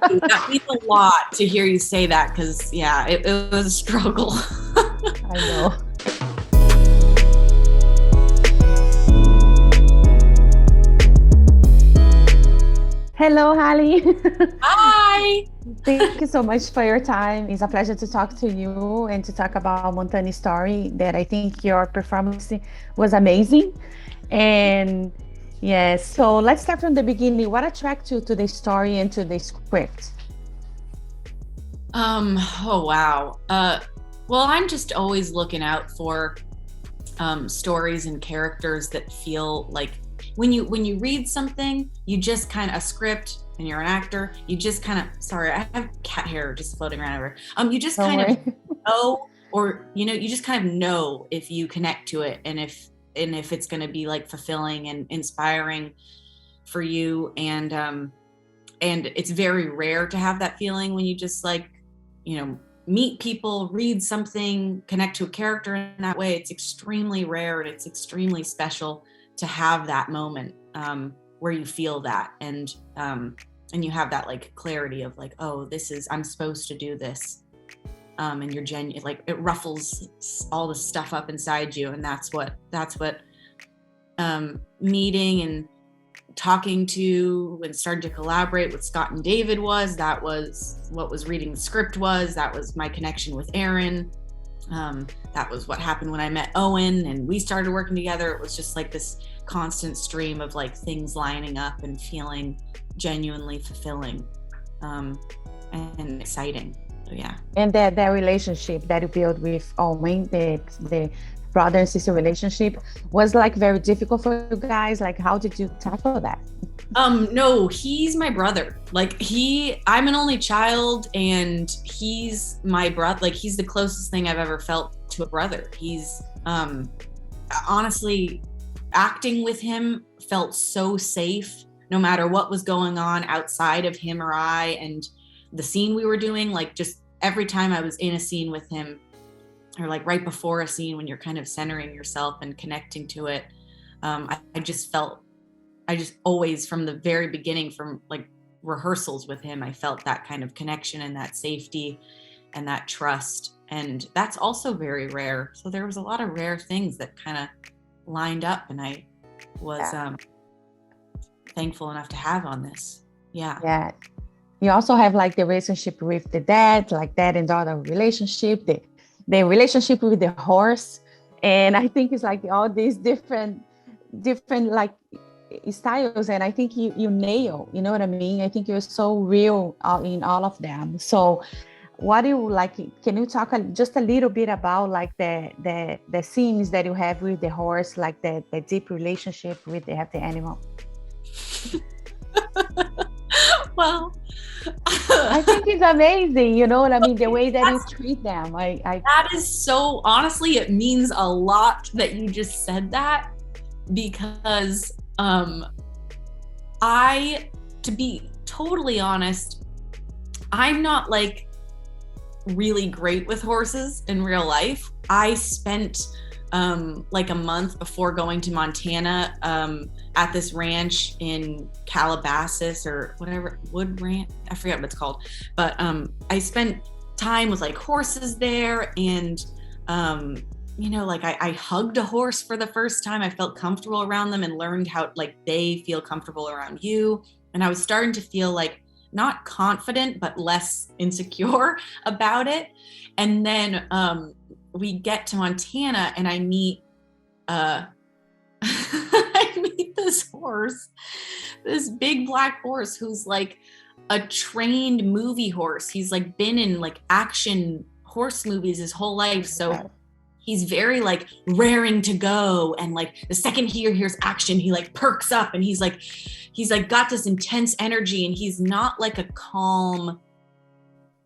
That means a lot to hear you say that because, yeah, it was a struggle. I know. Hello, Hallie. Hi. Thank you so much for your time. It's a pleasure to talk to you and to talk about Montani's story that I think your performance was amazing. And yes, so let's start from the beginning. What attracted you to the story and to the script? Oh wow. Well, I'm just always looking out for stories and characters that feel like when you read something, you just kind of a script and you're an actor, you just kind of sorry, I have cat hair just floating around everywhere. You just Don't kind of worry. know, or you just kind of know if you connect to it and if it's going to be like fulfilling and inspiring for you. And it's very rare to have that feeling when you just like, meet people, read something, connect to a character in that way. It's extremely rare and it's extremely special to have that moment where you feel that and you have that like clarity of like, oh, this is, I'm supposed to do this. And you're genuine, like it ruffles all the stuff up inside you. And that's what meeting and talking to and starting to collaborate with Scott and David that was what was reading the script that was my connection with Aaron. That was what happened when I met Owen and we started working together. It was just like this constant stream of like things lining up and feeling genuinely fulfilling and exciting. So yeah. And that relationship that you built with Owen, the brother and sister relationship, was like very difficult for you guys. Like, how did you tackle that? No, he's my brother. Like I'm an only child and he's my brother. Like he's the closest thing I've ever felt to a brother. He's honestly, acting with him felt so safe no matter what was going on outside of him or I and the scene we were doing. Like just every time I was in a scene with him or like right before a scene when you're kind of centering yourself and connecting to it, I just always from the very beginning, from like rehearsals with him, I felt that kind of connection and that safety and that trust. And that's also very rare. So there was a lot of rare things that kind of lined up and I was thankful enough to have on this. Yeah. Yeah. You also have like the relationship with the dad, like dad and daughter relationship, the relationship with the horse. And I think it's like all these different like styles. And I think you nail, you know what I mean? I think you're so real in all of them. So what do you like, can you talk just a little bit about like the scenes that you have with the horse, like the deep relationship with the animal? Well, I think it's amazing, you know what I mean? The way that you treat them. That is so, honestly, it means a lot that you just said that because to be totally honest, I'm not like really great with horses in real life. I spent like a month before going to Montana at this ranch in Calabasas or whatever, Wood Ranch, I forget what it's called, but I spent time with like horses there and like I hugged a horse for the first time. I felt comfortable around them and learned how like they feel comfortable around you. And I was starting to feel like not confident, but less insecure about it. And then we get to Montana and I meet I meet this horse, this big black horse who's like a trained movie horse. He's like been in like action horse movies his whole life. So he's very like raring to go. And like the second he hears action, he like perks up and he's like got this intense energy and he's not like a calm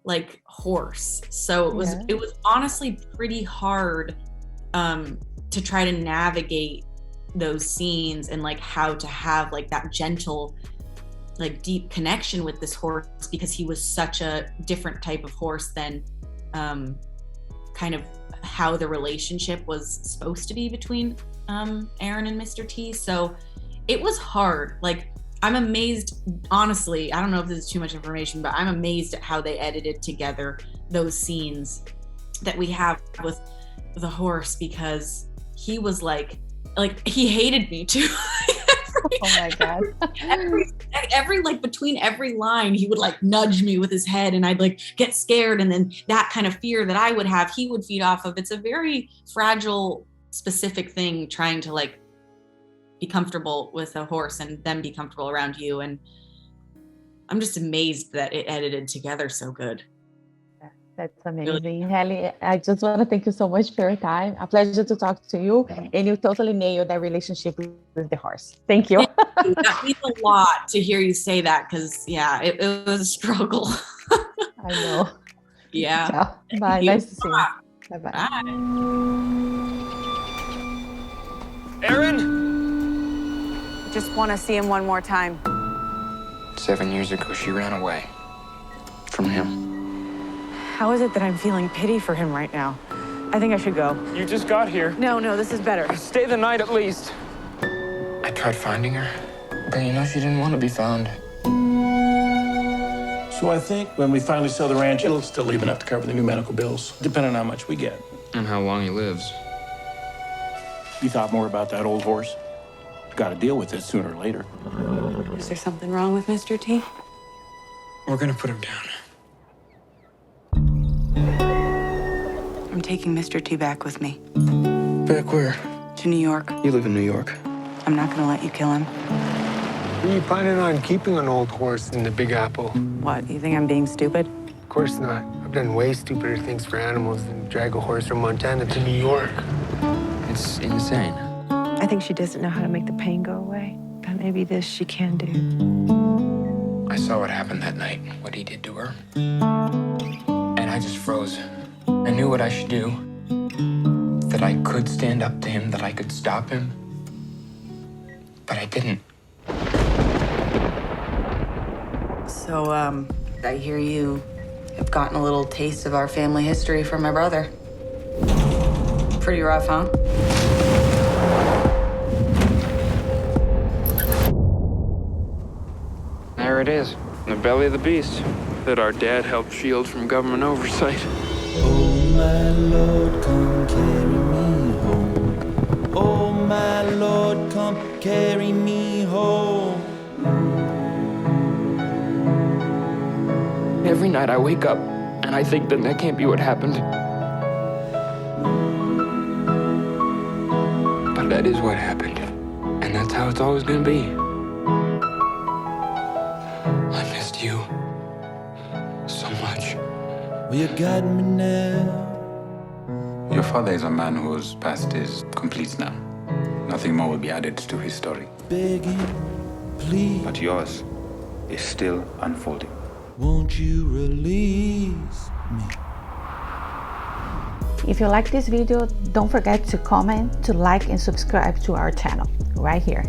like horse. So it was honestly pretty hard to try to navigate those scenes and like how to have like that gentle like deep connection with this horse because he was such a different type of horse than kind of how the relationship was supposed to be between Aaron and Mr. T. So it was hard. Like I'm amazed, honestly, I don't know if this is too much information, but I'm amazed at how they edited together those scenes that we have with the horse, because he was like he hated me too. Oh my God. every like between every line, he would like nudge me with his head and I'd like get scared. And then that kind of fear that I would have, he would feed off of. It's a very fragile, specific thing, trying to like be comfortable with a horse and them be comfortable around you. And I'm just amazed that it edited together so good. That's amazing. Helly, I just want to thank you so much for your time. A pleasure to talk to you. And you totally nailed that relationship with the horse. Thank you. That means a lot to hear you say that, because yeah, it was a struggle. I know. Yeah. Ciao. Bye. Nice to see you. Bye-bye. Bye. Aaron? Just want to see him one more time. 7 years ago, she ran away from him. How is it that I'm feeling pity for him right now? I think I should go. You just got here. No, this is better. Stay the night at least. I tried finding her, but you know she didn't want to be found. So I think when we finally sell the ranch, it'll still leave enough to cover the new medical bills, depending on how much we get. And how long he lives. You thought more about that old horse? Got to deal with it sooner or later. Is there something wrong with Mr. T? We're gonna put him down. I'm taking Mr. T back with me. Back where? To New York. You live in New York. I'm not going to let you kill him. Are you planning on keeping an old horse in the Big Apple? What, you think I'm being stupid? Of course not. I've done way stupider things for animals than drag a horse from Montana to New York. It's insane. I think she doesn't know how to make the pain go away, but maybe this she can do. I saw what happened that night, what he did to her. And I just froze. I knew what I should do. That I could stand up to him, that I could stop him. But I didn't. So, I hear you have gotten a little taste of our family history from my brother. Pretty rough, huh? There it is, in the belly of the beast, that our dad helped shield from government oversight. Oh, my Lord, come carry me home. Oh, my Lord, come carry me home. Every night I wake up and I think that can't be what happened. But that is what happened. And that's how it's always gonna be. I missed you so much. Well, you got me now. Your father is a man whose past is complete now. Nothing more will be added to his story. Begging, please. But yours is still unfolding. Won't you release me? If you like this video, don't forget to comment, to like, and subscribe to our channel right here.